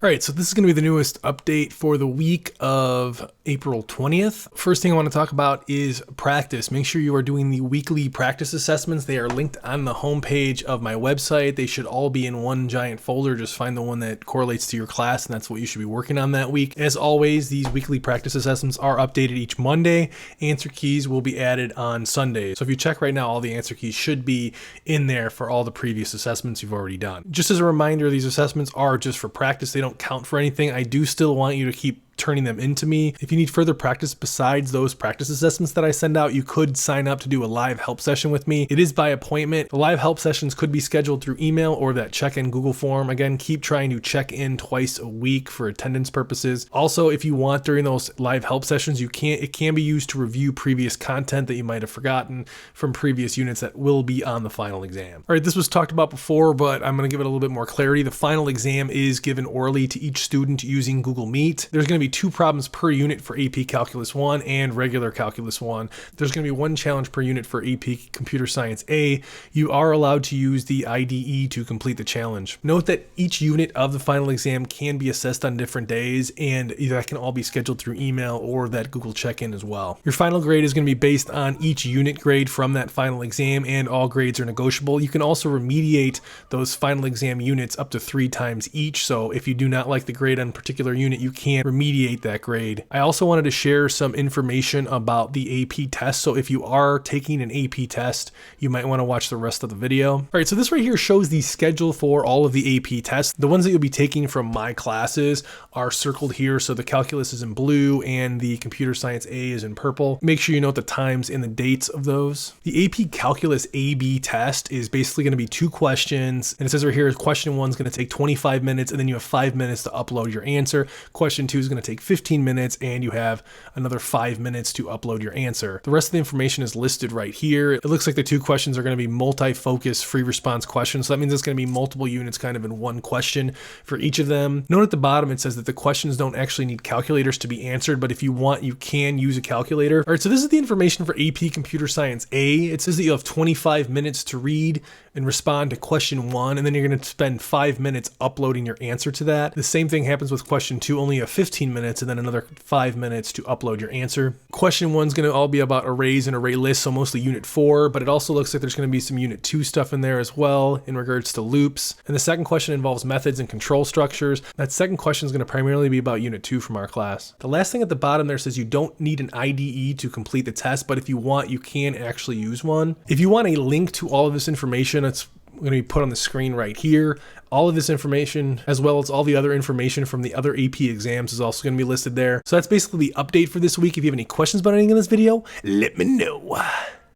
All right, so this is going to be the newest update for the week of April 20th. First thing I want to talk about is practice. Make sure you are doing the weekly practice assessments. They are linked on the homepage of my website. They should all be in one giant folder. Just find the one that correlates to your class, and that's what you should be working on that week. As always, these weekly practice assessments are updated each Monday. Answer keys will be added on Sunday. So if you check right now, all the answer keys should be in there for all the previous assessments you've already done. Just as a reminder, these assessments are just for practice. They don't count for anything. I do still want you to keep turning them into me. If you need further practice besides those practice assessments that I send out, you could sign up to do a live help session with me. It is by appointment. The live help sessions could be scheduled through email or that check-in Google form. Again, keep trying to check in twice a week for attendance purposes. Also, if you want during those live help sessions, it can be used to review previous content that you might have forgotten from previous units that will be on the final exam. All right, this was talked about before, but I'm going to give it a little bit more clarity. The final exam is given orally to each student using Google Meet. There's going to be 2 problems per unit for AP Calculus 1 and regular Calculus 1. There's going to be 1 challenge per unit for AP Computer Science A. You are allowed to use the IDE to complete the challenge. Note that each unit of the final exam can be assessed on different days, and that can all be scheduled through email or that Google check-in as well. Your final grade is going to be based on each unit grade from that final exam, and all grades are negotiable. You can also remediate those final exam units up to 3 times each, so if you do not like the grade on a particular unit, you can remediate that grade. I also wanted to share some information about the AP test. So if you are taking an AP test, you might want to watch the rest of the video. All right, so this right here shows the schedule for all of the AP tests. The ones that you'll be taking from my classes are circled here. So the calculus is in blue and the computer science A is in purple. Make sure you note the times and the dates of those. The AP Calculus AB test is basically going to be 2 questions. And it says right here, question 1 is going to take 25 minutes, and then you have 5 minutes to upload your answer. Question 2 is going to take 15 minutes, and you have another 5 minutes to upload your answer. The rest of the information is listed right here. It looks like the 2 questions are going to be multi-focus free response questions. So that means it's going to be multiple units kind of in one question for each of them. Note at the bottom, it says that the questions don't actually need calculators to be answered, but if you want, you can use a calculator. All right, so this is the information for AP Computer Science A. It says that you have 25 minutes to read and respond to question 1, and then you're going to spend 5 minutes uploading your answer to that. The same thing happens with question 2, only you have 15 minutes, and then another 5 minutes to upload your answer. Question 1 is going to all be about arrays and array lists, so mostly unit 4, but it also looks like there's going to be some unit 2 stuff in there as well in regards to loops. And the second question involves methods and control structures. That second question is going to primarily be about unit 2 from our class. The last thing at the bottom there says you don't need an IDE to complete the test, but if you want, you can actually use one. If you want a link to all of this information, it's going to be put on the screen right here. All of this information, as well as all the other information from the other AP exams, is also going to be listed there. So that's basically the update for this week. If you have any questions about anything in this video, let me know.